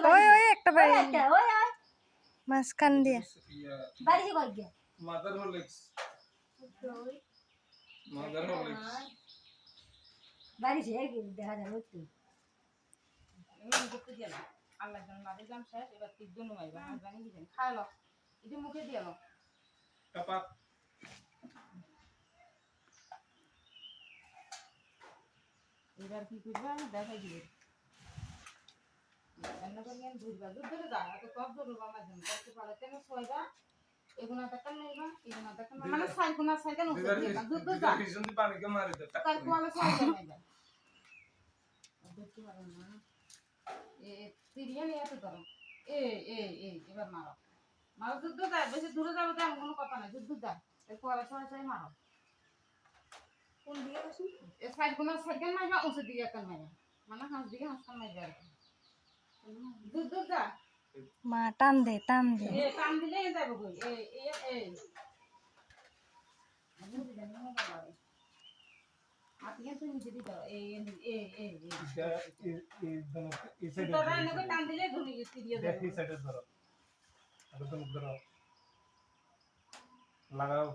ওই ওই একটা বাড়ি মাঝখান দিয়ে মাদার হরলিক্স বাড়ি সে দেখা যাবে তো আল্লাহ জান মাঝে জান শেষ এবার তিন জন মাইবা জানি কি জানি খাইলো এটা মুখে দিয়ালো কাপা এবার কি করবা দেখাই দিবে এমন করে নিয়ে বুঝবা দুধ ধরে যা তো সব ধরবা আমার জন্য করতে পারে তেমন ছয়টা এগুলো টাকা নেইবা এগুলো টাকা মানে সাইকুনা সাইকেল দুধ যা ভীষণ পানি কে মারি দে টাকা তার কোয়ালে সাইকেল নেইবা দেখতে পারো না এ তিরিয়া নিয়ে তো ধরো এবার মারো মারো দুধ যা বেশি দূরে যাবে তো এমন কোনো কথা নাই দুধ যা এর কোয়ালে সাই মারো কোন দিকে বসি এ সাইকুনা সাইকেল মাইবা ওসে দিকে একটা মাইবা মানে হাঁস দিকে হাঁস কান মাইবা দুধ যা মা টান দে টান দে এ টান দিলে যাবে কই আতিয়ে তো নিচে দিতে তোরা এনেকে টান দিলে ধুনি দিয়ে যাবে এই সাইডে ধরো আর তুমি ধরো লাগাও